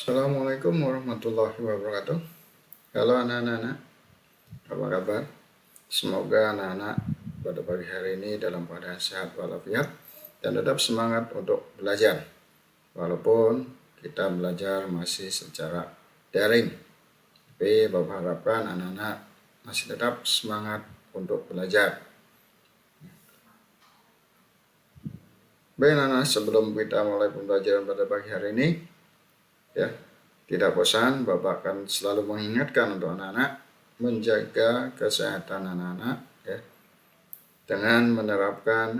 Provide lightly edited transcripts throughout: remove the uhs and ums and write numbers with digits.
Assalamualaikum warahmatullahi wabarakatuh. Halo anak-anak, apa kabar? Semoga anak-anak pada pagi hari ini dalam keadaan sehat walafiat dan tetap semangat untuk belajar. Walaupun kita belajar masih secara daring, tapi Bapak harapkan anak-anak masih tetap semangat untuk belajar. Baik anak-anak, sebelum kita mulai pembelajaran pada pagi hari ini, ya, tidak bosan, Bapak akan selalu mengingatkan untuk anak-anak menjaga kesehatan anak-anak ya, dengan menerapkan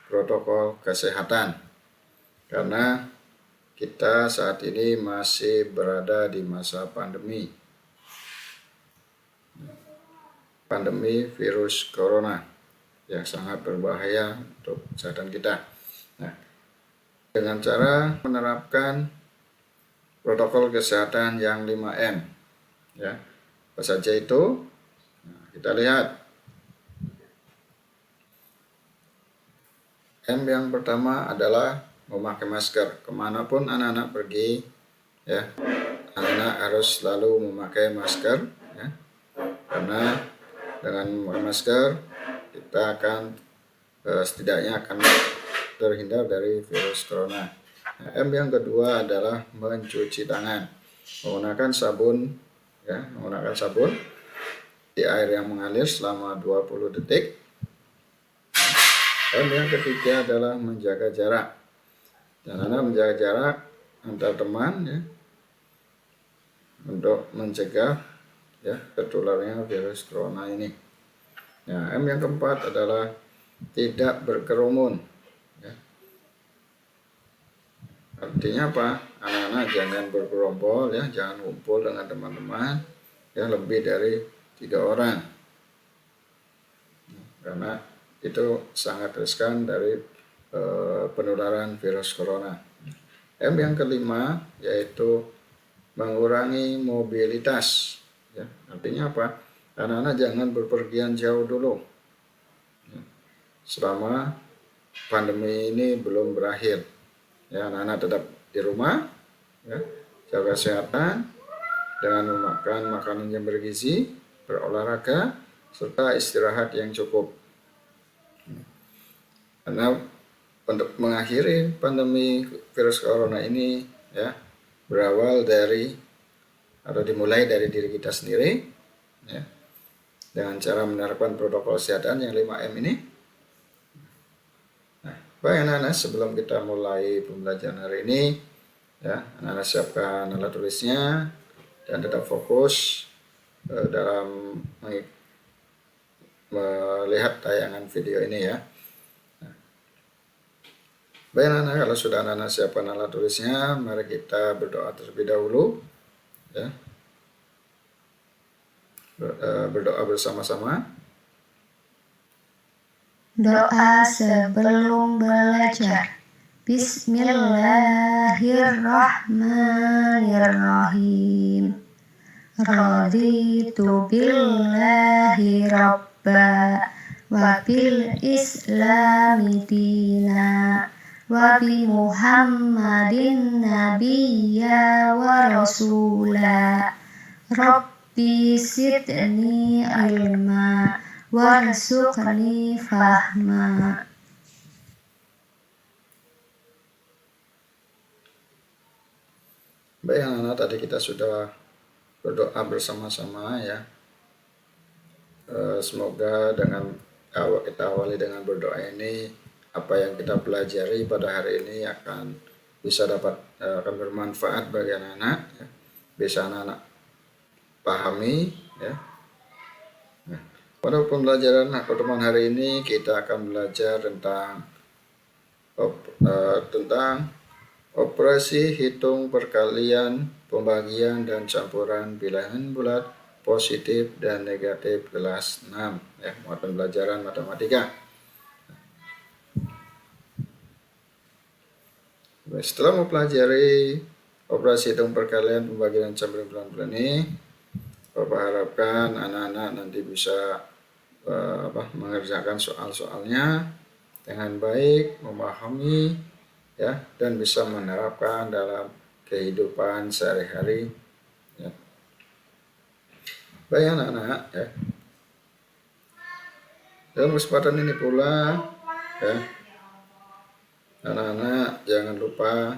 protokol kesehatan. Karena kita saat ini masih berada di masa pandemi virus corona yang sangat berbahaya untuk kesehatan kita. Nah, dengan cara menerapkan protokol kesehatan yang 5M ya. Apa saja itu? Nah, kita lihat. M yang pertama adalah memakai masker. Kemanapun anak-anak pergi ya, anak-anak harus selalu memakai masker ya. Karena dengan memakai masker kita akan setidaknya akan terhindar dari virus corona. Nah, M yang kedua adalah mencuci tangan menggunakan sabun ya, menggunakan sabun di air yang mengalir selama 20 detik. Dan yang ketiga adalah menjaga jarak. Dan anak menjaga jarak antar teman ya, untuk mencegah ya tertularnya virus corona ini. Nah, M yang keempat adalah tidak berkerumun. Ya. Artinya apa? Anak-anak jangan bergerombol ya, jangan kumpul dengan teman-teman ya lebih dari 3 orang. Karena itu sangat riskan dari penularan virus corona. M yang kelima yaitu mengurangi mobilitas. Ya, artinya apa? Anak-anak jangan berpergian jauh dulu. Ya, selama pandemi ini belum berakhir. Ya, anak-anak tetap di rumah, ya, jaga kesehatan dengan memakan makanan yang bergizi, berolahraga, serta istirahat yang cukup. Karena untuk mengakhiri pandemi virus corona ini ya berawal dari atau dimulai dari diri kita sendiri ya, dengan cara menerapkan protokol kesehatan yang 5M ini. Nah, baik anak-anak, sebelum kita mulai pembelajaran hari ini ya, anak-anak siapkan alat tulisnya dan tetap fokus dalam melihat tayangan video ini ya. Baik anak-anak, kalau sudah anak-anak siapkan alat tulisnya, mari kita berdoa terlebih dahulu ya. Berdoa bersama-sama. Doa sebelum belajar. Bismillahirrahmanirrahim. Raditu billahi rabba wa bil islami dina wa bi Muhammadin nabiyya wa rasula. Rabbi zidni ilma warzuqni fahma. Baik anak-anak, tadi kita sudah berdoa bersama-sama ya. Semoga dengan kita awali dengan berdoa ini, apa yang kita pelajari pada hari ini akan bisa akan bermanfaat bagi anak-anak ya. Bisa anak-anak pahami ya. Nah, pada pembelajaran pertemuan hari ini kita akan belajar tentang operasi hitung perkalian, pembagian dan campuran bilangan bulat positif dan negatif kelas 6 ya, mata pelajaran matematika. Setelah mempelajari operasi hitung perkalian, pembagian dan campuran bilangan bulat ini, Bapak harapkan anak-anak nanti bisa mengerjakan soal-soalnya dengan baik, memahami ya, dan bisa menerapkan dalam kehidupan sehari-hari. Ya. Baik anak-anak, ya. Dalam kesempatan ini pula, ya, anak-anak jangan lupa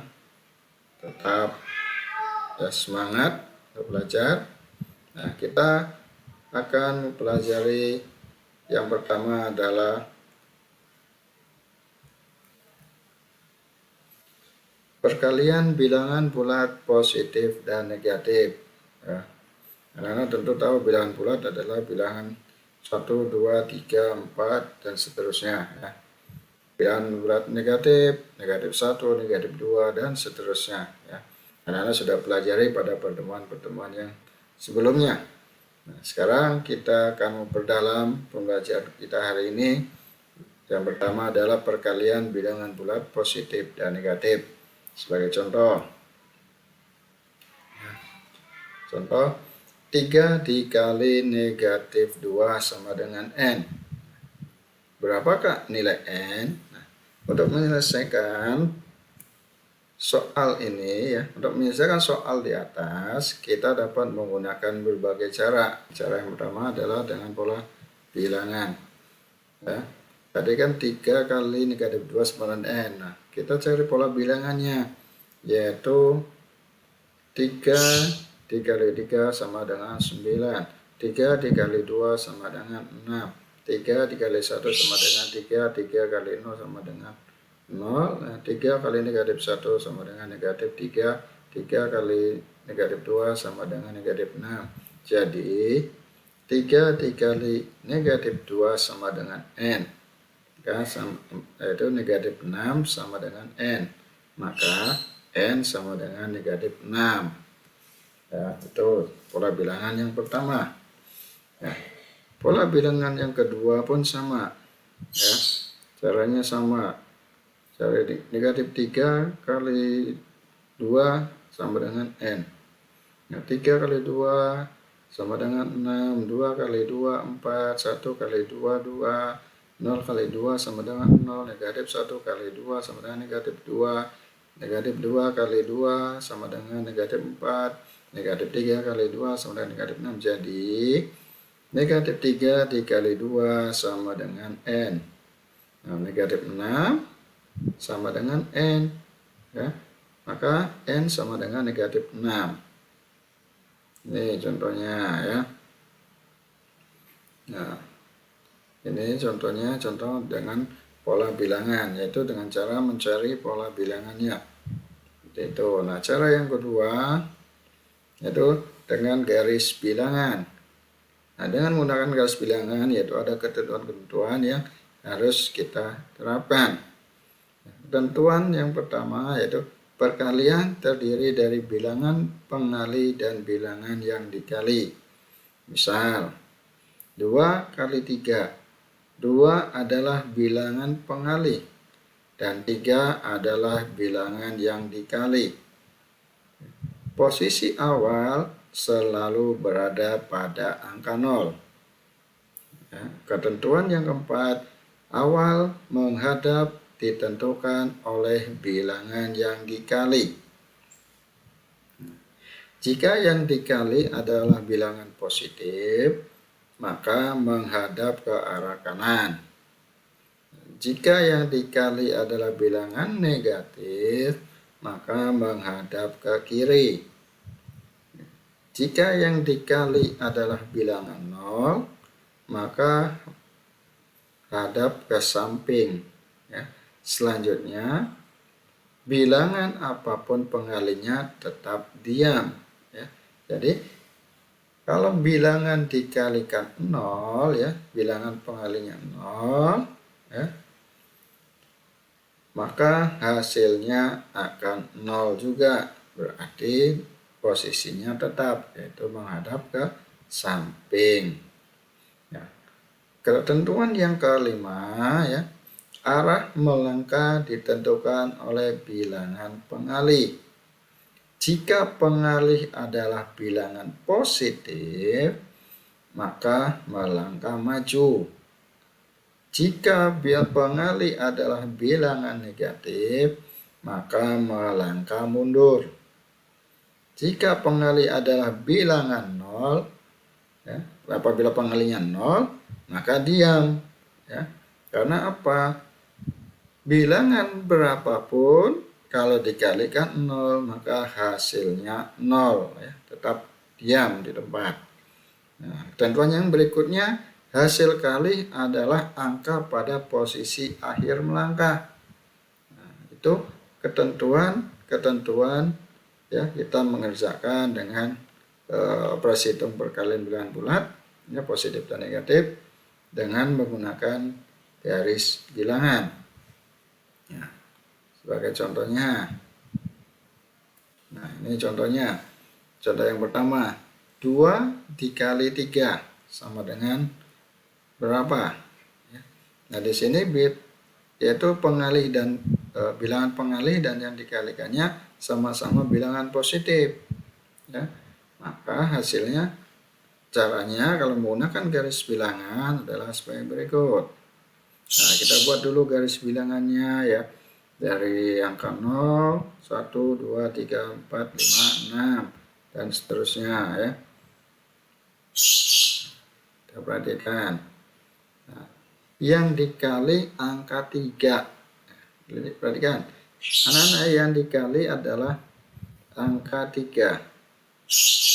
tetap ya semangat untuk belajar. Nah, kita akan mempelajari yang pertama adalah perkalian bilangan bulat positif dan negatif. Ya. Anak-anak tentu tahu bilangan bulat adalah bilangan 1, 2, 3, 4, dan seterusnya. Ya. Bilangan bulat negatif, negatif 1, negatif 2, dan seterusnya. Ya. Anak-anak sudah pelajari pada pertemuan-pertemuan yang sebelumnya. Nah, sekarang kita akan memperdalam pembelajaran kita hari ini. Yang pertama adalah perkalian bilangan bulat positif dan negatif. Sebagai contoh, 3 dikali negatif 2 sama dengan N. Berapakah nilai N? Nah, untuk menyelesaikan soal ini, ya, untuk menyelesaikan soal di atas, kita dapat menggunakan berbagai cara. Cara yang pertama adalah dengan pola bilangan. Ya. Tadi kan 3 kali negatif 2 sama dengan N. Nah, kita cari pola bilangannya, yaitu 3 dikali 3 sama dengan 9, 3 dikali 2 sama dengan 6, 3 dikali 1 sama dengan 3, 3 kali 0 sama dengan 0, nah, 3 kali negatif 1 sama dengan negatif 3, 3 kali negatif 2 sama dengan negatif 6. Jadi 3 dikali negatif 2 sama dengan N, yaitu negatif 6 sama dengan N, maka N sama dengan negatif 6. Ya, itu pola bilangan yang pertama. Ya, pola bilangan yang kedua pun sama. Ya, caranya sama. Cara negatif 3 kali 2 sama dengan N. Nah, 3 kali 2 sama dengan 6, 2 kali 2, 4, 1 kali 2, 2, 0 kali 2 sama dengan 0, negatif 1 kali 2 sama dengan negatif 2, negatif 2 kali 2 sama dengan negatif 4, negatif 3 kali 2 sama dengan negatif 6. Jadi negatif 3 dikali 2 sama dengan N. Nah, negatif 6 sama dengan N. Ya. Maka N sama dengan negatif 6. Ini contohnya, ya. Nah, ini contohnya, contoh dengan pola bilangan, yaitu dengan cara mencari pola bilangannya. Itu. Nah, cara yang kedua yaitu dengan garis bilangan. Nah, dengan menggunakan garis bilangan, yaitu ada ketentuan-ketentuan yang harus kita terapkan. Ketentuan yang pertama yaitu perkalian terdiri dari bilangan pengali dan bilangan yang dikali. Misal, 2 kali 3. 2 adalah bilangan pengali dan 3 adalah bilangan yang dikali. Posisi awal selalu berada pada angka 0. Ya, ketentuan yang keempat, awal menghadap ditentukan oleh bilangan yang dikali. Jika yang dikali adalah bilangan positif, maka menghadap ke arah kanan. Jika yang dikali adalah bilangan negatif, maka menghadap ke kiri. Jika yang dikali adalah bilangan 0, maka hadap ke samping. Ya. Selanjutnya, bilangan apapun pengalinya tetap diam. Ya. Jadi, kalau bilangan dikalikan 0, ya, bilangan pengalinya 0, ya, maka hasilnya akan 0 juga. Berarti posisinya tetap, yaitu menghadap ke samping. Ya. Ketentuan yang kelima, ya, arah melangkah ditentukan oleh bilangan pengalih. Jika pengalih adalah bilangan positif, maka melangkah maju. Jika pengalih adalah bilangan negatif, maka melangkah mundur. Jika pengalih adalah bilangan 0, ya, apabila pengalinya 0, maka diam. Ya. Karena apa? Bilangan berapapun kalau dikalikan 0, maka hasilnya 0. Ya. Tetap diam di tempat. Nah, ketentuan yang berikutnya, hasil kali adalah angka pada posisi akhir melangkah. Nah, itu ketentuan ya, kita mengerjakan dengan operasi hitung perkalian bilangan bulat, ya, positif dan negatif, dengan menggunakan garis bilangan. Ya, sebagai contohnya, nah ini contohnya, contoh yang pertama, 2 dikali 3 sama dengan berapa? Ya. Nah di sini yaitu pengalih dan bilangan pengalih dan yang dikalikannya sama-sama bilangan positif. Ya. Maka hasilnya, caranya kalau menggunakan garis bilangan adalah sebagai berikut. Nah, kita buat dulu garis bilangannya ya. Dari angka 0, 1, 2, 3, 4, 5, 6 dan seterusnya ya. Kita perhatikan. Nah, yang dikali angka 3. Perhatikan. Anak-anak, yang dikali adalah angka 3.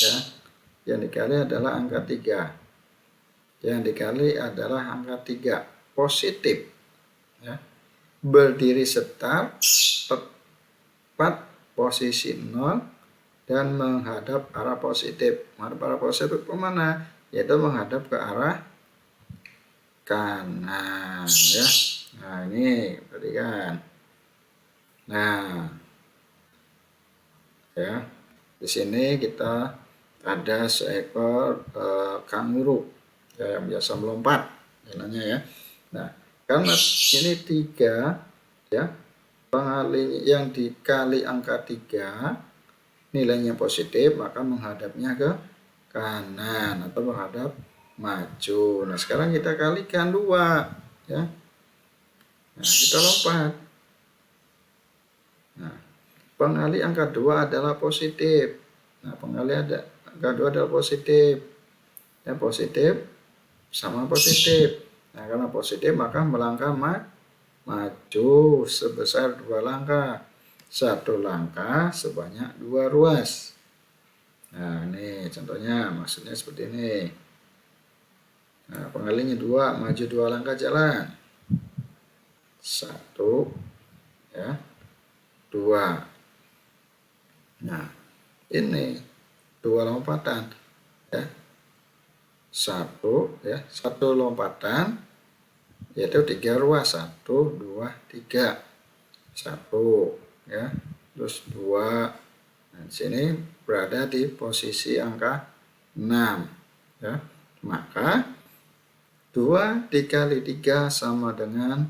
Ya. Yang dikali adalah angka 3. Yang dikali adalah angka 3 positif. Ya. Berdiri setar tepat posisi 0 dan menghadap arah positif. Menghadap arah positif kemana? Yaitu menghadap ke arah kanan ya. Nah ini perhatikan. Nah ya, di sini kita ada seekor kanguru ya, yang biasa melompat jalannya ya. Nah karena ini 3 ya, pengalih yang dikali angka 3 nilainya positif, maka menghadapnya ke kanan atau menghadap maju. Nah sekarang kita kalikan 2 ya. Nah kita lompat. Nah pengalih angka 2 adalah positif. Nah pengalih angka 2 adalah positif. Ya, positif sama positif. Nah karena positif maka melangkah maju sebesar 2 langkah. 1 langkah sebanyak 2 ruas. Nah ini contohnya, maksudnya seperti ini. Nah pengalihnya 2, maju 2 langkah jalan. 1 ya, 2. Nah ini 2 lompatan ya. 1 ya, 1 lompatan yaitu 3 ruas. 1, 2, 3. 1 ya, terus 2. Nah, di sini berada di posisi angka 6 ya. Maka 2 dikali 3 sama dengan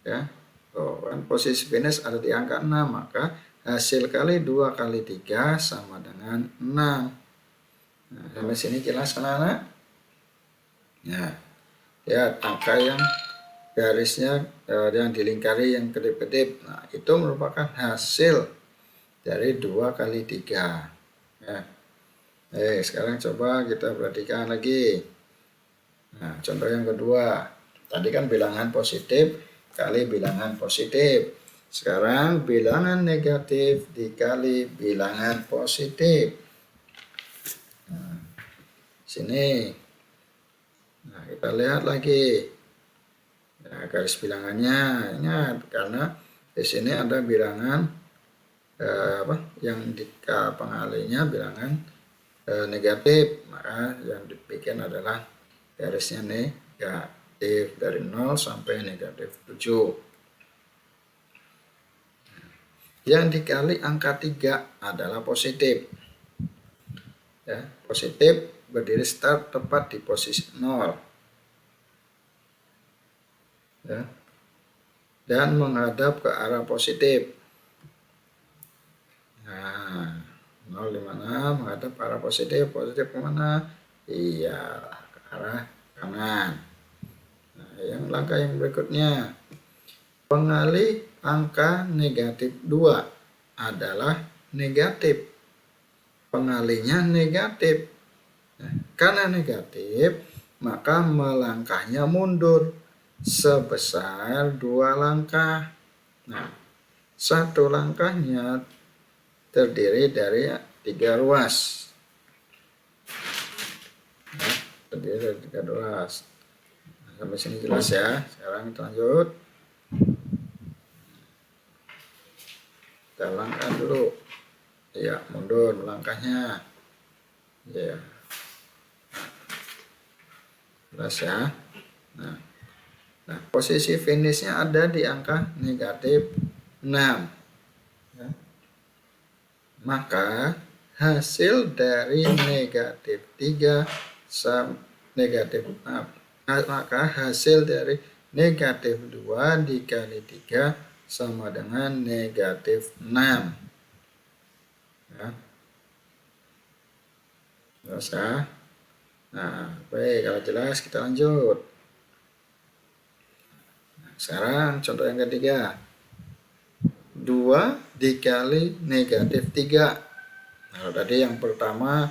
ya, kan posisi finish ada di angka 6, maka hasil kali 2 kali 3 sama dengan 6. Nah, sampai sini jelas anak-anak? Nah, ya angka yang garisnya yang dilingkari yang kedip-kedip, nah itu merupakan hasil dari 2 kali 3 ya. Sekarang coba kita perhatikan lagi. Nah contoh yang kedua, tadi kan bilangan positif kali bilangan positif. Sekarang bilangan negatif dikali bilangan positif. Nah, sini. Nah, kita lihat lagi. Nah, garis bilangannya, ingat karena di sini ada bilangan yang pengalihnya bilangan negatif, maka yang dibikin adalah garisnya negatif dari 0 sampai negatif 7. Yang dikali angka 3 adalah positif. Ya, positif berdiri start tepat di posisi 0 ya, dan menghadap ke arah positif. Nah 0 dimana? Menghadap ke arah positif. Positif kemana? Iya, ke arah kanan. Nah, yang langkah yang berikutnya, pengalih angka negatif 2 adalah negatif. pengalinya negatif. Nah, karena negatif, maka melangkahnya mundur sebesar 2 langkah. Nah, 1 langkahnya terdiri dari 3 ruas. Nah, terdiri dari 3 ruas. Nah, sampai sini jelas ya. Sekarang kita lanjut. Kita langkah dulu. Ya, mundur langkahnya. Ya. Jelas ya. Nah, posisi finishnya ada di angka negatif 6. Ya. Maka hasil dari negatif 3 maka hasil dari negatif 2 dikali 3 sama dengan negatif 6. Ya. Jelas ya. Nah, baik, kalau jelas kita lanjut. Nah, sekarang contoh yang ketiga. 2 dikali negatif 3. Nah, tadi yang pertama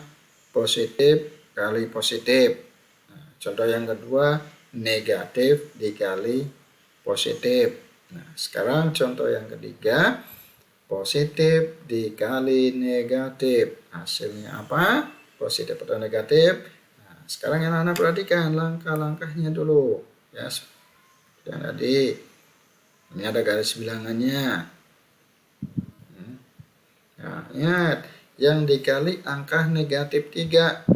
positif kali positif. Nah, contoh yang kedua negatif dikali positif. Nah, sekarang contoh yang ketiga positif dikali negatif. Hasilnya apa? Positif atau negatif? Sekarang yang anak perhatikan langkah-langkahnya dulu ya. Yang tadi ini ada garis bilangannya. Nah, ingat yang dikali angka negatif 3.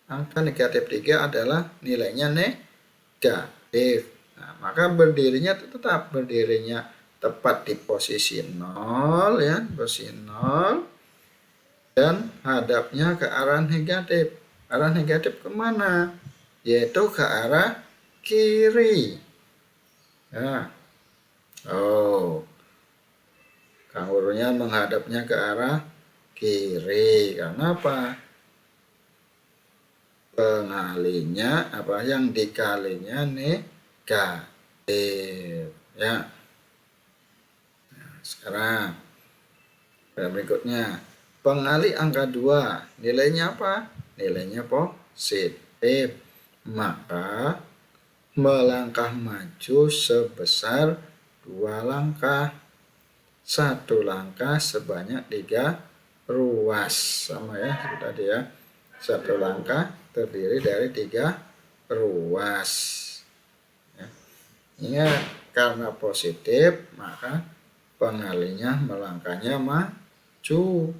Angka negatif 3 adalah nilainya negatif. Nah, maka berdirinya tepat di posisi 0 ya, posisi 0 dan hadapnya ke arah negatif. Arah negatif kemana? Yaitu ke arah kiri. Ya. Oh, kangurunya menghadapnya ke arah kiri. Karena apa? Pengalinya yang dikalinya negatif. Ya. Nah, sekarang berikutnya pengali angka 2 nilainya apa? Nilainya positif, maka melangkah maju sebesar 2 langkah. 1 langkah sebanyak 3 ruas, sama ya seperti tadi ya. 1 langkah terdiri dari 3 ruas ya. Ingat, karena positif maka pengalinya melangkahnya maju.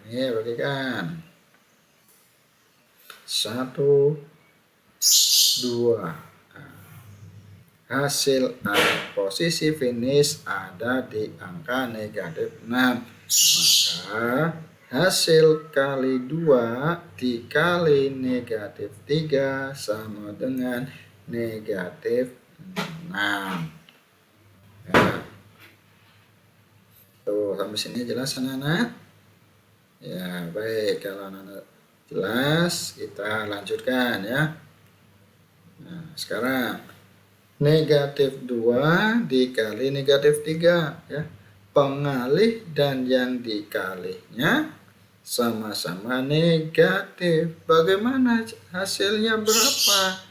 Ini perhatikan 1, 2. Hasil posisi finish ada di angka negatif 6. Maka hasil kali 2 dikali negatif 3 sama dengan negatif 6. Ya. Tuh, sampai sini jelas anak-anak? Ya, baik, kalau anak jelas kita lanjutkan ya. Nah, sekarang negatif 2 dikali negatif 3 ya. Pengalih dan yang dikalinya sama-sama negatif. Bagaimana hasilnya berapa?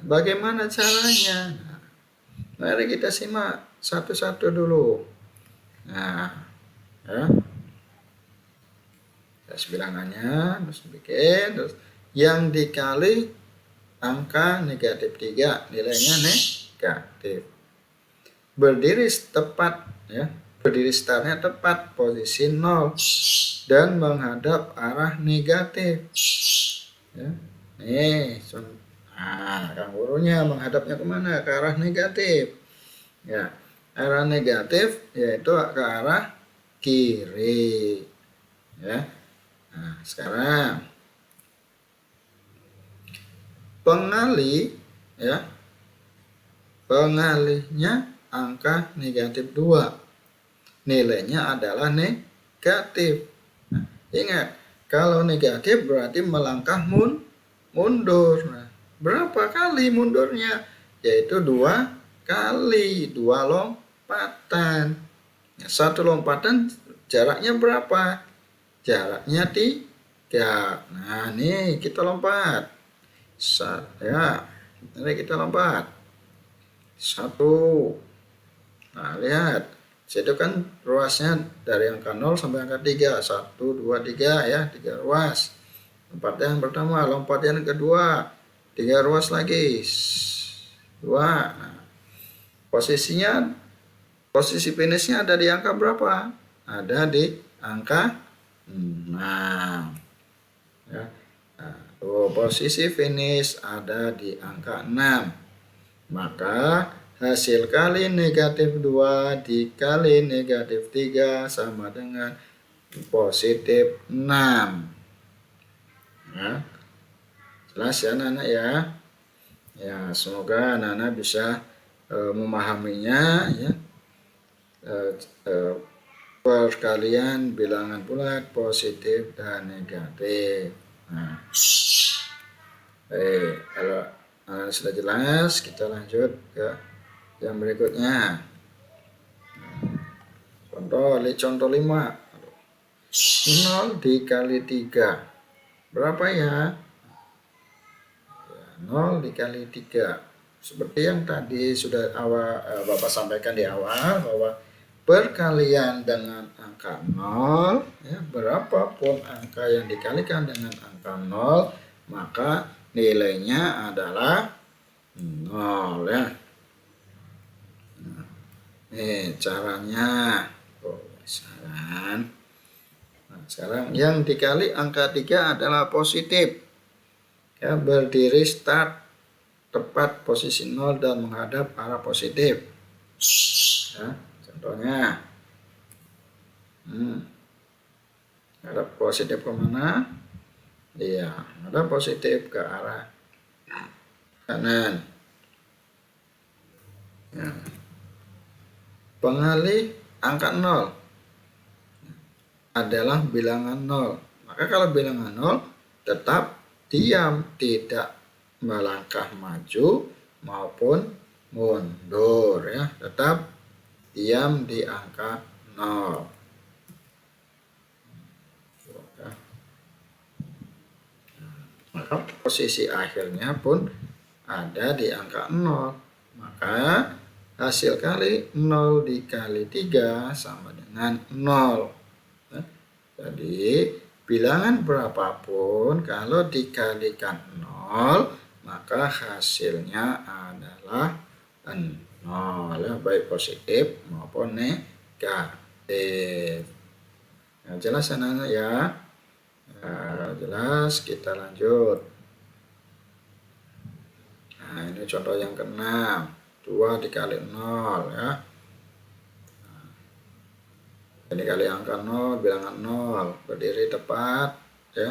Bagaimana caranya? Nah, mari kita simak satu-satu dulu. Nah, ya. Bilangannya terus bikin, terus yang dikali angka negatif 3 nilainya negatif. Berdiri tepat ya, berdiri startnya tepat posisi 0 dan menghadap arah negatif ya. Nih, kangurunya menghadapnya kemana? Ke arah negatif ya. Arah negatif yaitu ke arah kiri ya. Nah, sekarang pengali ya, pengalihnya angka negatif 2 nilainya adalah negatif. Nah, ingat, kalau negatif berarti melangkah mundur. Nah, berapa kali mundurnya? Yaitu 2 kali, 2 lompatan. 1 lompatan jaraknya berapa? Jaraknya 3. Nah, nih kita lompat. Ya, mari kita lompat. 1. Nah, lihat. Situ kan ruasnya dari angka 0 sampai angka 3. 1, 2, 3 ya, 3 ruas. Lompat yang pertama, lompat yang kedua. 3 ruas lagi. 2. Nah, posisi finishnya ada di angka berapa? Ada di angka 6. Ya. Nah, posisi finish ada di angka 6. Maka hasil kali negatif 2 dikali negatif 3 sama dengan positif 6. Ya. Jelas ya anak-anak ya. Ya, semoga anak-anak bisa memahaminya ya. Perkalian bilangan bulat positif dan negatif. Nah, kalau sudah jelas, kita lanjut ke yang berikutnya. Contoh 5. 0 dikali 3. Berapa ya? 0 dikali 3. Seperti yang tadi sudah Bapak sampaikan di awal, bahwa perkalian dengan angka 0, ya, berapapun angka yang dikalikan dengan angka 0, maka nilainya adalah 0 ya. Nah, ini caranya. Sekarang yang dikali angka 3 adalah positif. Ya, berdiri start tepat posisi 0 dan menghadap arah positif. Ya, contohnya. Ada positif kemana? Iya, ada positif ke arah kanan. Ya. Pengalih angka 0 adalah bilangan 0. Maka kalau bilangan 0 tetap diam, tidak melangkah maju maupun mundur ya, tetap diam di angka 0. Maka posisi akhirnya pun ada di angka 0. Maka hasil kali 0 dikali 3 sama dengan 0. Jadi bilangan berapapun kalau dikalikan 0, maka hasilnya adalah 0 ya, baik positif maupun negatif. Nah, jelas anak-anak ya. Nah, jelas, kita lanjut. Nah, ini contoh yang ke-6. 2 dikali 0 ya. Ini kali angka 0, bilangan 0, berdiri tepat ya.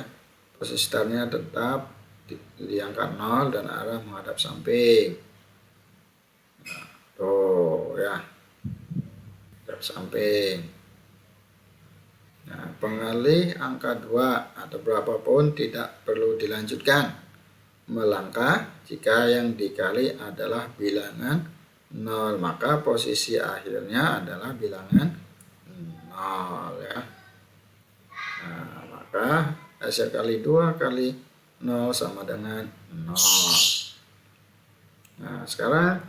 Posisi startnya tetap di angka 0 dan arah menghadap samping. Nah, tuh ya, menghadap samping. Nah, pengalih angka 2 atau berapapun tidak perlu dilanjutkan, melangkah jika yang dikali adalah bilangan 0, maka posisi akhirnya adalah bilangan 0 ya. Nah, maka hasil kali 2 kali 0 sama dengan 0. Nah, sekarang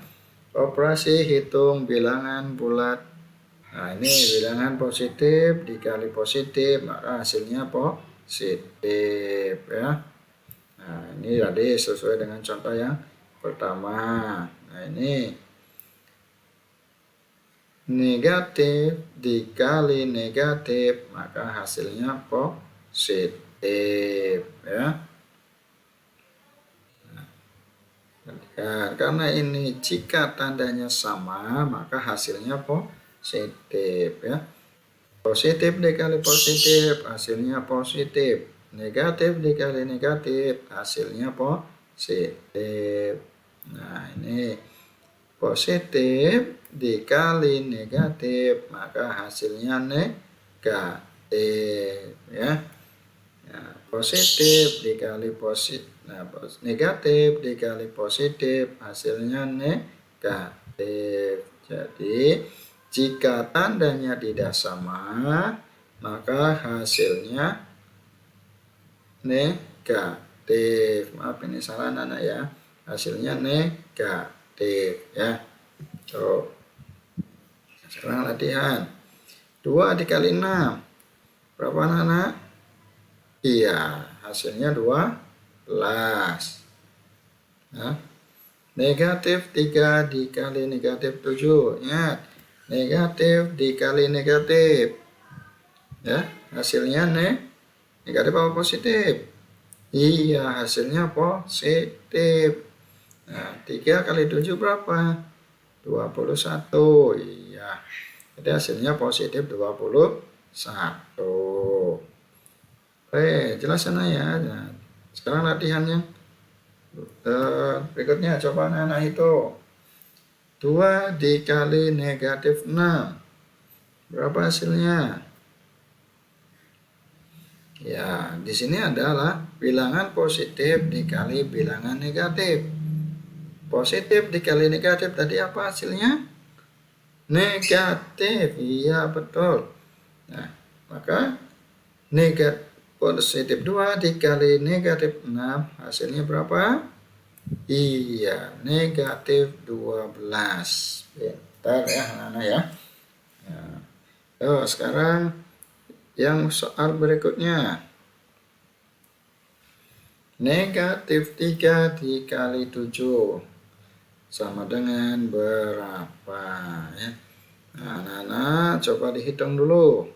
operasi hitung bilangan bulat. Nah, ini bilangan positif dikali positif, maka hasilnya positif ya. Nah, ini tadi sesuai dengan contoh yang pertama. Nah, ini negatif dikali negatif, maka hasilnya positif ya. Nah, karena ini jika tandanya sama, maka hasilnya positif ya. Positif dikali positif, hasilnya positif. Negatif dikali negatif, hasilnya positif. Nah, ini positif dikali negatif, maka hasilnya negatif ya. Nah, positif dikali positif, negatif dikali positif, hasilnya negatif. Jadi jika tandanya tidak sama, maka hasilnya negatif. Maaf ini salah anak ya, hasilnya negatif ya. Tuh. Sekarang latihan. 2 dikali 6 berapa anak-anak? Iya, hasilnya 12. Nah, negatif 3 dikali negatif 7. Ingat, negatif dikali negatif. Ya, hasilnya negatif apa positif? Iya, hasilnya positif. Nah, 3 kali 7 berapa? 21. Iya. Jadi hasilnya positif 21. Oke, jelas sana ya. Nah, sekarang latihannya. Berikutnya coba anak-anak itu. 2 dikali negatif 6. Berapa hasilnya? Ya, di sini adalah bilangan positif dikali bilangan negatif. Positif dikali negatif tadi apa hasilnya? Negatif. Iya, betul. Nah, maka negatif positif 2 dikali negatif 6 hasilnya berapa? Iya, negatif 12. Bentar ya anak-anak ya. Nah, sekarang yang soal berikutnya. Negatif 3 dikali 7 sama dengan berapa ya? Nah, anak-anak coba dihitung dulu.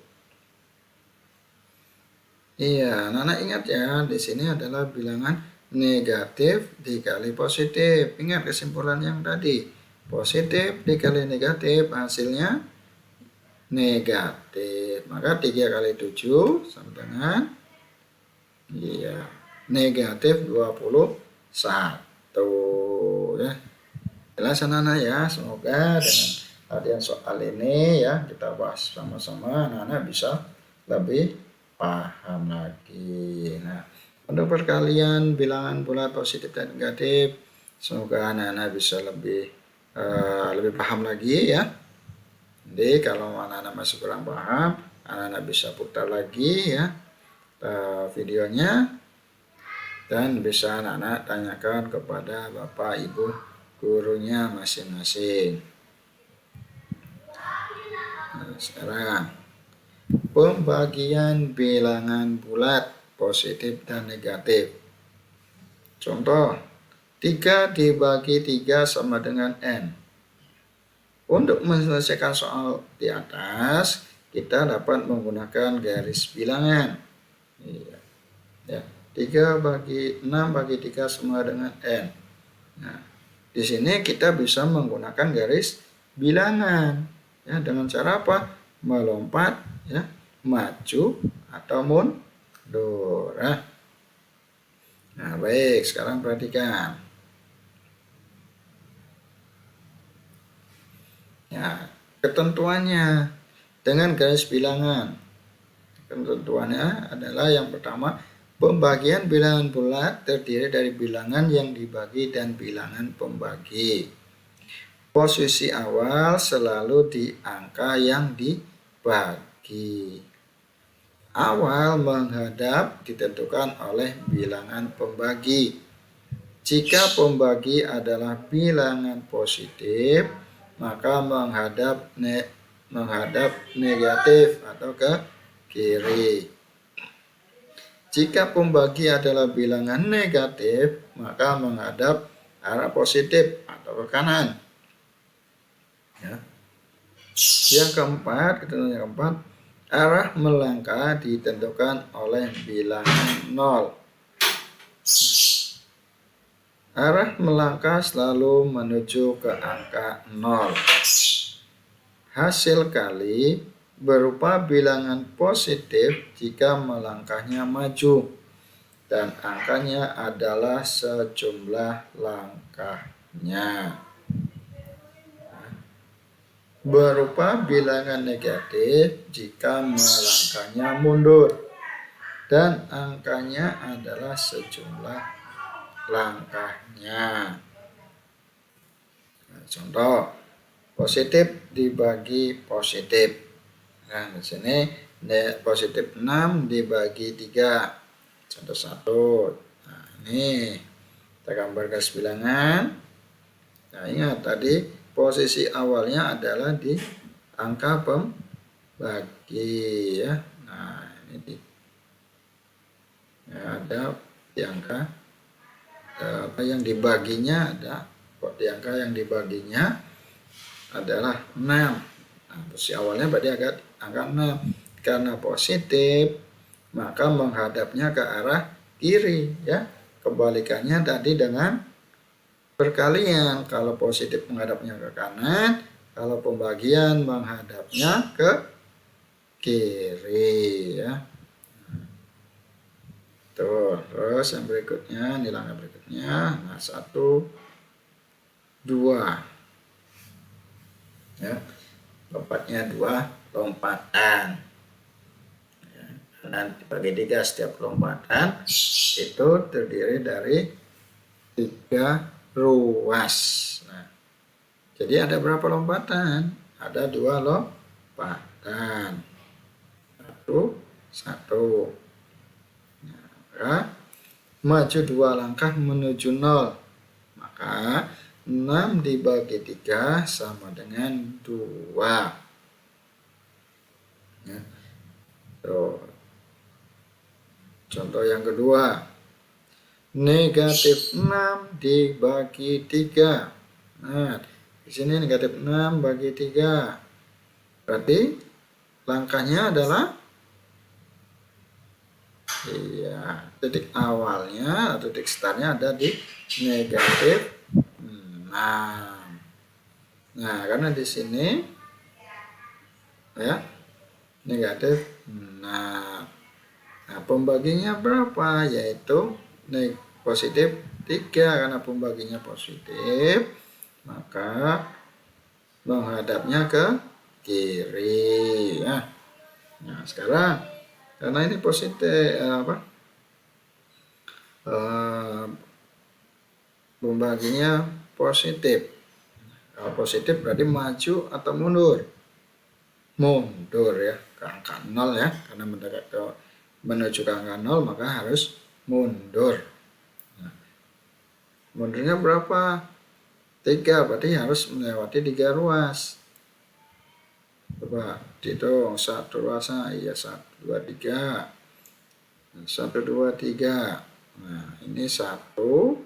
Iya, anak-anak ingat ya, di sini adalah bilangan negatif dikali positif. Ingat kesimpulan yang tadi. Positif dikali negatif hasilnya negatif. Maka 3 kali 7 sama dengan iya, negatif 21 ya. Jelas anak-anak ya, semoga dengan latihan soal ini ya kita bahas sama-sama, anak-anak bisa lebih paham lagi. Nah, untuk perkalian bilangan bulat positif dan negatif, semoga anak-anak bisa lebih paham lagi ya. Jadi kalau anak-anak masih kurang paham, anak-anak bisa putar lagi ya videonya dan bisa anak-anak tanyakan kepada Bapak Ibu gurunya masing-masing. Nah, sekarang pembagian bilangan bulat positif dan negatif. Contoh, 3 dibagi 3 sama dengan N. Untuk menyelesaikan soal di atas, kita dapat menggunakan garis bilangan. Iya. Ya, 3 bagi 6 bagi 3 sama dengan N. Nah, di sini kita bisa menggunakan garis bilangan. Ya, dengan cara apa? Melompat, ya, maju atau mundur. Nah, baik, sekarang perhatikan. Ya, ketentuannya dengan garis bilangan. Ketentuannya adalah yang pertama, pembagian bilangan bulat terdiri dari bilangan yang dibagi dan bilangan pembagi. Posisi awal selalu di angka yang dibagi. Awal menghadap ditentukan oleh bilangan pembagi. Jika pembagi adalah bilangan positif, maka menghadap negatif atau ke kiri. Jika pembagi adalah bilangan negatif, maka menghadap arah positif atau ke kanan. Ya. Yang keempat, arah melangkah ditentukan oleh bilangan 0. Arah melangkah selalu menuju ke angka 0. Hasil kali berupa bilangan positif jika melangkahnya maju dan angkanya adalah sejumlah langkahnya. Berupa bilangan negatif jika melangkahnya mundur dan angkanya adalah sejumlah langkahnya. Nah, contoh, positif dibagi positif. Nah, di sini positif 6 dibagi 3. Contoh 1. Nah, ini kita gambar garis bilangan. Nah, ingat tadi posisi awalnya adalah di angka pembagi ya. Nah, ini ya, ada di angka apa yang dibaginya ada di angka yang dibaginya adalah 6. Nah, posisi awalnya berarti angka 6. Karena positif, maka menghadapnya ke arah kiri ya. Kebalikannya tadi dengan perkalian. Kalau positif menghadapnya ke kanan, kalau pembagian menghadapnya ke kiri ya. Tuh, terus yang berikutnya, ini langkah berikutnya. Nah, 1, 2. Ya. Lompatnya 2 lompatan. Ya. Dan dibagi 3 setiap lompatan itu terdiri dari 3 ruas. Nah, jadi ada berapa lompatan? Ada 2 lompatan. 1. Nah, maju 2 langkah menuju 0. Maka 6 dibagi 3 sama dengan 2. Ya. Tuh. Contoh yang kedua. Negatif 6 dibagi 3. Nah, di sini negatif 6 bagi 3. Berarti langkahnya adalah titik awalnya atau titik startnya ada di negatif 6. Nah, karena di sini ya negatif 6. Nah, pembaginya berapa? Yaitu positif 3. Karena pembaginya positif, maka menghadapnya ke kiri ya. Nah, sekarang karena ini positif pembaginya positif. Kalau positif berarti maju atau mundur? Mundur ya, ke angka 0 ya. Karena menuju ke angka 0 maka harus mundur. Nah, mundurnya berapa? 3, berarti harus melewati 3 ruas. Coba dihitung, 1 ruasnya, iya 1, 2, 3. 1, 2, 3. Nah, ini 1,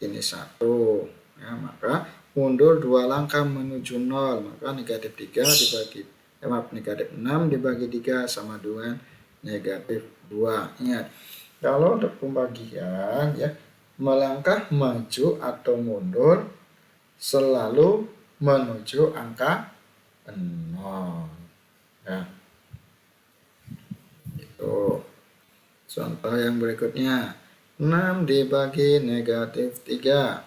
ini 1. Ya, maka mundur 2 langkah menuju 0. Maka negatif 3 dibagi negatif 6 dibagi 3 sama dengan negatif 2. Ingat, kalau untuk pembagian ya, melangkah maju atau mundur selalu menuju angka 0 ya. Itu contoh yang berikutnya. 6 dibagi negatif 3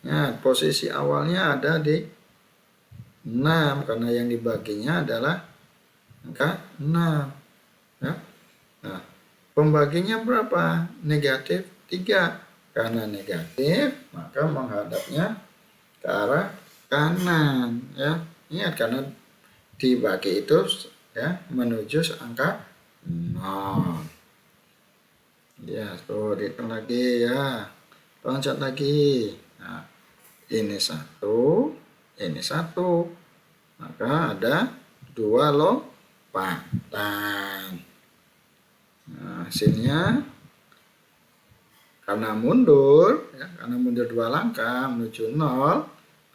ya, posisi awalnya ada di 6 karena yang dibaginya adalah angka 6 ya. Nah, pembaginya berapa? Negatif 3. Karena negatif maka menghadapnya ke arah kanan ya. Ingat, karena dibagi itu ya menuju angka 0 ya. Tuh, dihitung lagi ya, loncat lagi. Nah, ini 1, ini 1, maka ada 2 lompatan. Nah, hasilnya karena mundur ya, karena mundur 2 langkah menuju 0,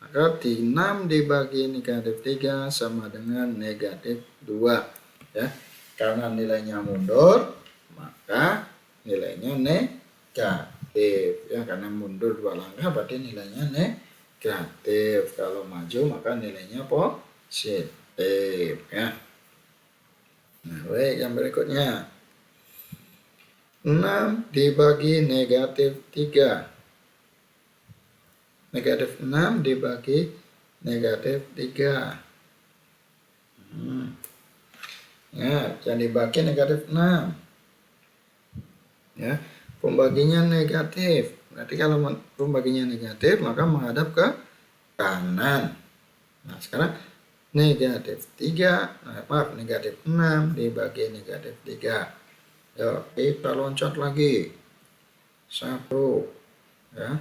maka 6 dibagi negatif 3 sama dengan negatif 2 ya. Karena nilainya mundur, maka nilainya negatif ya. Karena mundur 2 langkah berarti nilainya negatif. Kalau maju maka nilainya positif ya. Nah, baik, yang berikutnya 6 dibagi negatif 3. Negatif 6 dibagi negatif 3. Ya, yang dibagi negatif 6. Ya, pembaginya negatif. Berarti kalau pembaginya negatif maka menghadap ke kanan. Nah, sekarang negatif 3, negatif 6 dibagi negatif 3. Yuk, kita loncat lagi. 1, ya,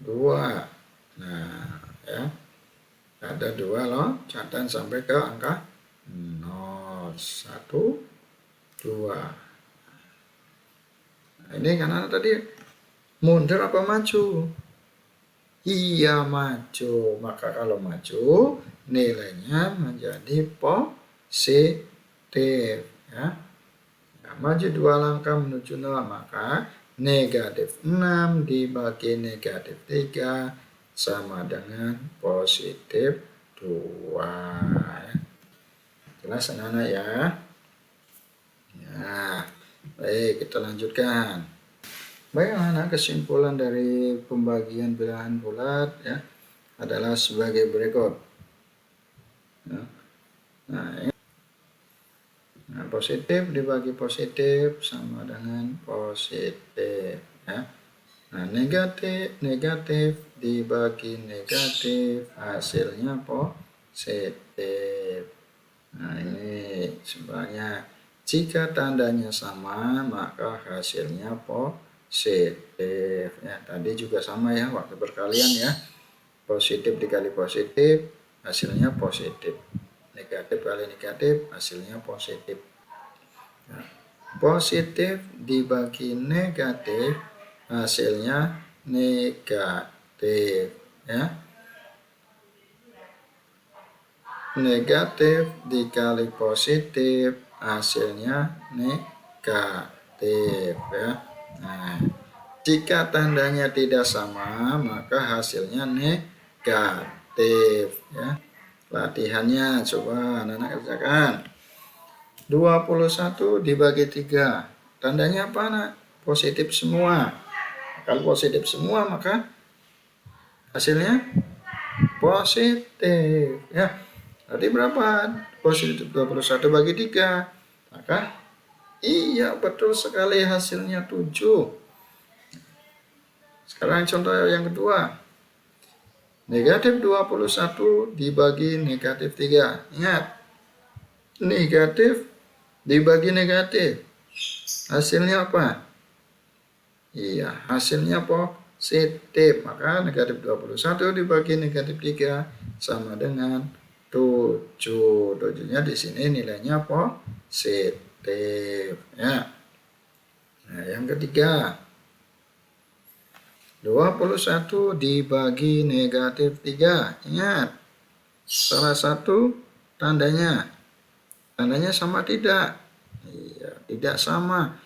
2. Nah, ya, ada 2 loncatan sampai ke angka 0, 1, 2. Nah, ini karena tadi mundur apa maju? Iya, maju. Maka kalau maju nilainya menjadi positif, ya. Nah, maju 2 langkah menuju 0, maka negatif 6 dibagi negatif 3 sama dengan positif 2. Ya. Jelas anak-anak ya? Ya, baik, kita lanjutkan. Baik anak, kesimpulan dari pembagian bilangan bulat ya adalah sebagai berikut. Ya. Nah, positif dibagi positif sama dengan positif ya. Nah, negatif dibagi negatif hasilnya positif. Nah, ini sebenarnya jika tandanya sama maka hasilnya positif ya. Tadi juga sama ya waktu berkalian ya. Positif dikali positif hasilnya positif. Negatif kali negatif hasilnya positif. Ya. Positif dibagi negatif hasilnya negatif ya. Negatif dikali positif hasilnya negatif ya. Nah, jika tandanya tidak sama maka hasilnya negatif ya. Latihannya coba anak-anak kerjakan. 21 dibagi 3. Tandanya apa anak? Positif semua. Kalau positif semua maka hasilnya positif ya. Tadi berapa? Positif 21 bagi 3. Maka iya betul sekali hasilnya 7. Sekarang contoh yang kedua. Negatif 21 dibagi negatif 3. Ingat. Negatif dibagi negatif. Hasilnya apa? Iya, hasilnya positif. Maka negatif 21 dibagi negatif 3 sama dengan 7. 7-nya di sini nilainya positif ya. Nah, yang ketiga. 21 dibagi negatif 3. Ingat. Salah satu tandanya sama tidak? Iya, tidak sama.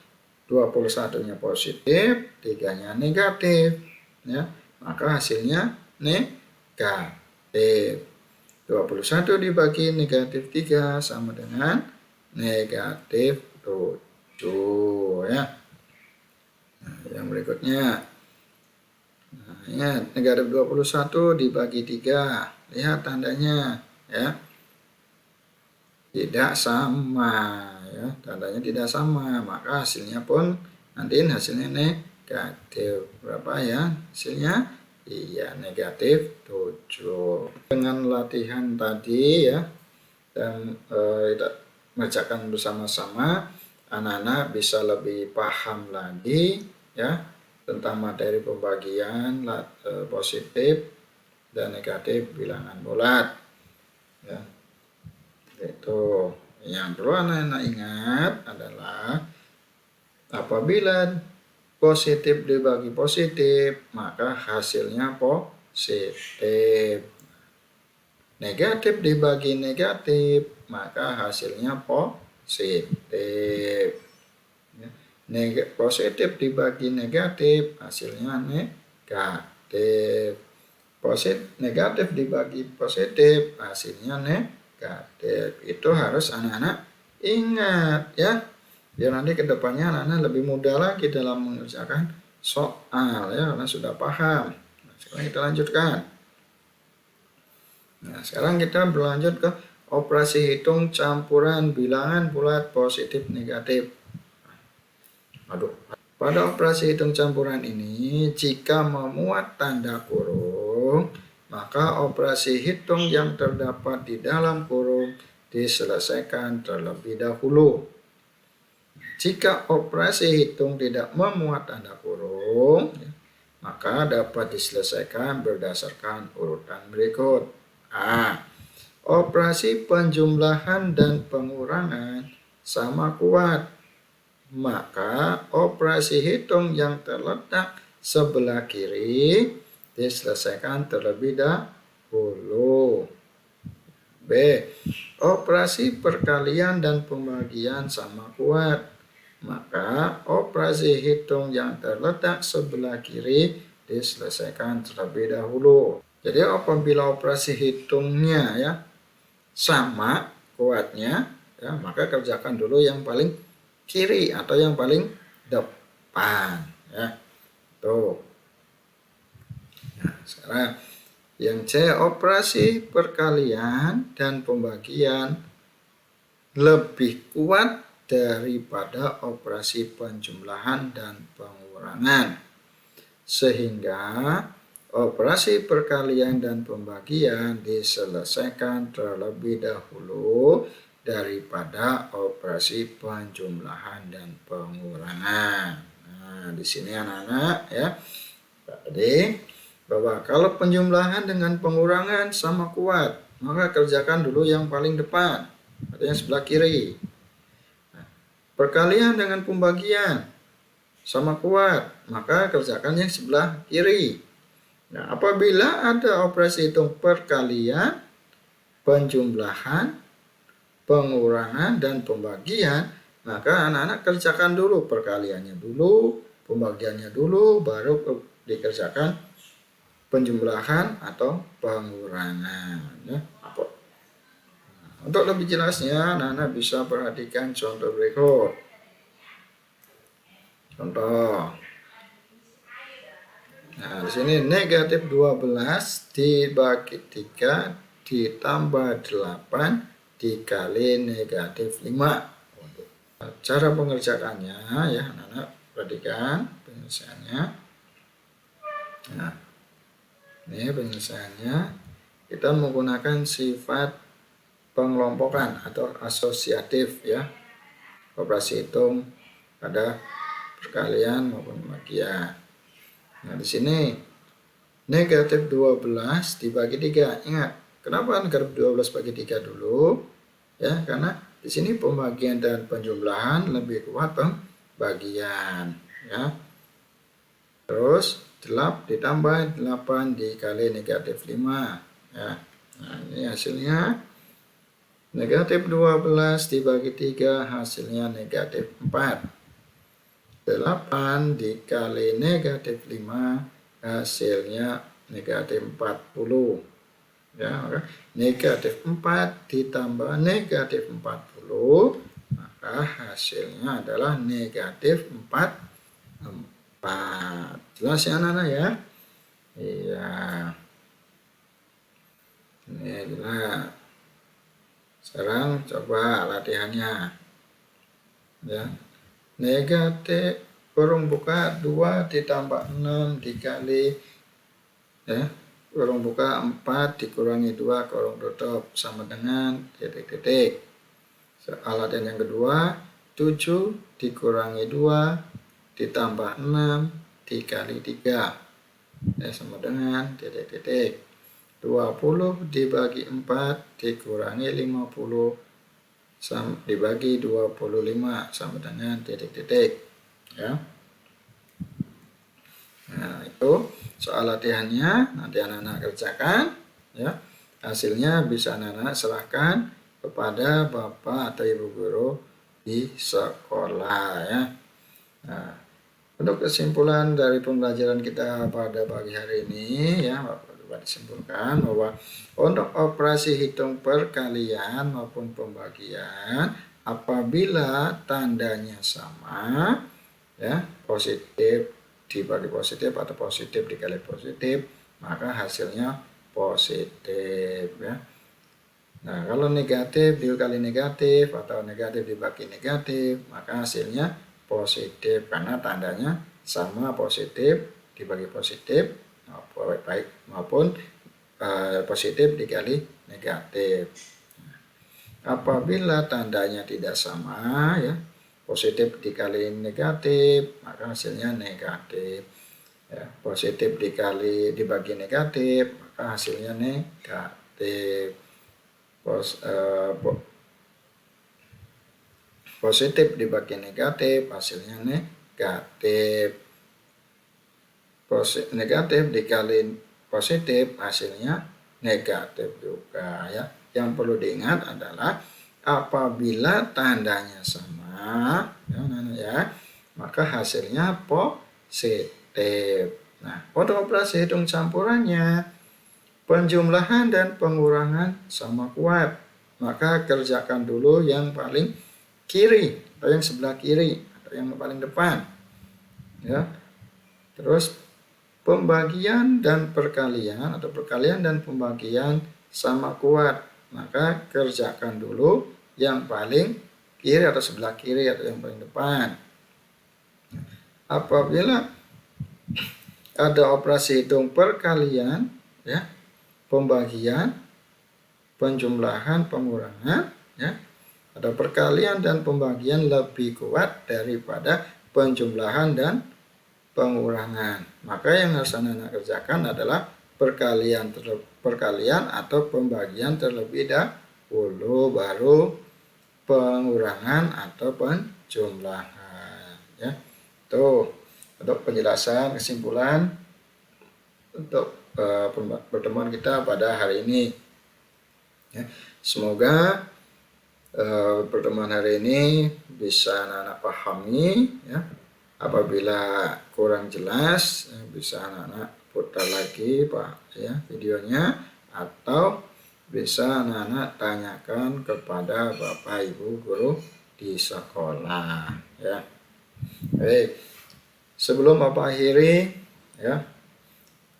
21-nya positif, 3-nya negatif ya. Maka hasilnya negatif. 21 dibagi negatif 3 sama dengan negatif 7 ya. Nah, yang berikutnya. Nah, ingat negatif 21 dibagi 3. Lihat tandanya ya. Tidak sama ya. Tandanya tidak sama, maka hasilnya pun nanti hasilnya negatif. Berapa ya hasilnya? Iya, negatif 7. Dengan latihan tadi ya, dan kita mengerjakan bersama-sama, anak-anak bisa lebih paham lagi ya tentang materi pembagian positif dan negatif bilangan bulat ya. Itu yang perlu anak-anak ingat adalah apabila positif dibagi positif maka hasilnya positif. Negatif dibagi negatif maka hasilnya positif. Positif dibagi negatif hasilnya negatif. Negatif dibagi positif hasilnya negatif. Itu harus anak-anak ingat ya. Biar nanti kedepannya anak-anak lebih mudah lagi dalam mengerjakan soal ya, karena sudah paham. Nah, sekarang kita lanjutkan. Nah, sekarang kita berlanjut ke operasi hitung campuran bilangan bulat positif negatif. Pada operasi hitung campuran ini, jika memuat tanda kurung, maka operasi hitung yang terdapat di dalam kurung diselesaikan terlebih dahulu. Jika operasi hitung tidak memuat tanda kurung, maka dapat diselesaikan berdasarkan urutan berikut. A. Operasi penjumlahan dan pengurangan sama kuat, maka operasi hitung yang terletak sebelah kiri diselesaikan terlebih dahulu. B. Operasi perkalian dan pembagian sama kuat, maka operasi hitung yang terletak sebelah kiri diselesaikan terlebih dahulu. Jadi apabila operasi hitungnya ya sama kuatnya, ya, maka kerjakan dulu yang paling kiri atau yang paling depan, ya. Tuh. Nah, sekarang yang C, operasi perkalian dan pembagian lebih kuat daripada operasi penjumlahan dan pengurangan, sehingga operasi perkalian dan pembagian diselesaikan terlebih dahulu daripada operasi penjumlahan dan pengurangan. Nah, di sini anak-anak ya, tadi bahwa kalau penjumlahan dengan pengurangan sama kuat, maka kerjakan dulu yang paling depan, artinya sebelah kiri. Nah, perkalian dengan pembagian sama kuat, maka kerjakan yang sebelah kiri. Nah, apabila ada operasi hitung perkalian, penjumlahan, pengurangan, dan pembagian, maka anak-anak kerjakan dulu perkaliannya dulu, pembagiannya dulu, baru dikerjakan penjumlahan atau pengurangan. Ya. Untuk lebih jelasnya, anak-anak bisa perhatikan contoh berikut. Contoh. Nah, di sini negatif 12 dibagi 3 ditambah 8 dikali negatif 5. Cara pengerjaannya ya, anak-anak perhatikan penyelesaiannya. Nah, ini penyelesaiannya. Kita menggunakan sifat pengelompokan atau asosiatif ya. Operasi hitung pada perkalian maupun pembagian. Nah, di sini negatif 12 dibagi 3. Ingat, kenapa negatif 12 bagi 3 dulu? Ya, karena di sini pembagian dan penjumlahan lebih kuat pembagian, ya. Terus ditambah 8 dikali negatif 5, ya. Nah, ini hasilnya negatif 12 dibagi 3 hasilnya negatif 4. 8 dikali negatif 5 hasilnya negatif 40. Ya, negatif 4 ditambah negatif 40, maka hasilnya adalah negatif 44. Jelas ya anak-anak ya? Iya. Ini adalah. Sekarang coba latihannya. Ya. Negatif kurung buka 2 ditambah 6 dikali ya, kurung buka 4 dikurangi 2 kurung tutup sama dengan titik-titik. Soal latihan yang kedua, 7 dikurangi 2 ditambah 6 dikali 3 ya, sama dengan titik-titik. 20 dibagi 4 dikurangi 50 dibagi 25 sama dengan titik-titik ya. Nah, itu soal latihannya, nanti anak-anak kerjakan ya. Hasilnya bisa anak-anak serahkan kepada bapak atau ibu guru di sekolah ya. Nah, untuk kesimpulan dari pembelajaran kita pada pagi hari ini ya, dapat disimpulkan bahwa untuk operasi hitung perkalian maupun pembagian, apabila tandanya sama ya, positif dibagi positif atau positif dikali positif, maka hasilnya positif ya. Nah, kalau negatif dikali negatif atau negatif dibagi negatif, maka hasilnya positif karena tandanya sama, positif dibagi positif baik maupun positif dikali negatif. Apabila tandanya tidak sama, ya, positif dikali negatif, maka hasilnya negatif. Ya, positif dibagi negatif, maka hasilnya negatif. Positif dibagi negatif, hasilnya negatif. Negatif dikali positif, hasilnya negatif juga, ya. Yang perlu diingat adalah apabila tandanya sama, ya, maka hasilnya positif. Nah, pada operasi hitung campurannya, penjumlahan dan pengurangan sama kuat, maka kerjakan dulu yang paling kiri atau yang sebelah kiri atau yang paling depan, ya. Terus pembagian dan perkalian atau perkalian dan pembagian sama kuat, maka kerjakan dulu yang paling kiri atau sebelah kiri atau yang paling depan. Apabila ada operasi hitung perkalian, ya, pembagian, penjumlahan, pengurangan, ya, ada perkalian dan pembagian lebih kuat daripada penjumlahan dan pengurangan, maka yang harus anak-anak kerjakan adalah perkalian atau pembagian terlebih dahulu, baru pengurangan atau penjumlahan, ya. Tuh, untuk penjelasan kesimpulan untuk pertemuan kita pada hari ini, ya. Semoga pertemuan hari ini bisa anak-anak pahami, ya. Apabila kurang jelas, bisa anak-anak putar lagi Pak, ya, videonya, atau bisa anak-anak tanyakan kepada Bapak Ibu guru di sekolah, ya. Baik, sebelum Bapak akhiri, ya,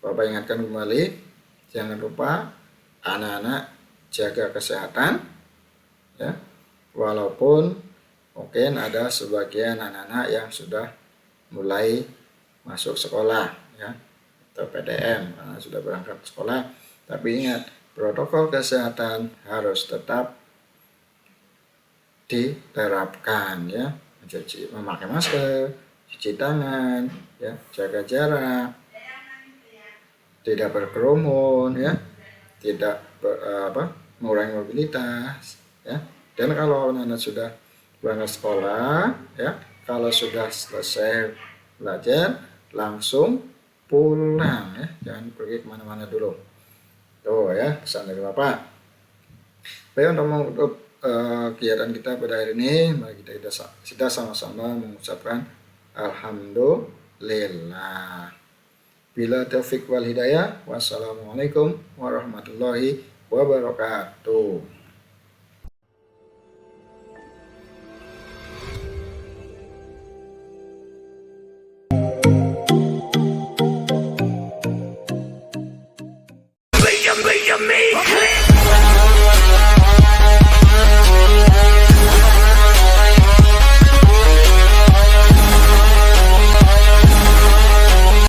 Bapak ingatkan kembali, jangan lupa anak-anak jaga kesehatan, ya, walaupun mungkin ada sebagian anak-anak yang sudah mulai masuk sekolah, ya, atau PTM karena sudah berangkat sekolah, tapi ingat, protokol kesehatan harus tetap diterapkan, ya, memakai masker, cuci tangan, ya, jaga jarak, tidak berkerumun, ya, tidak mengurangi mobilitas, ya. Dan kalau anak-anak sudah berangkat sekolah, ya, kalau sudah selesai belajar langsung pulang, ya, jangan pergi kemana-mana dulu. Tuh, ya, pesan dari Bapak. Baik, untuk menutup kegiatan kita pada hari ini, mari kita sama-sama mengucapkan alhamdulillah. Bila taufik wal hidayah, wassalamualaikum warahmatullahi wabarakatuh.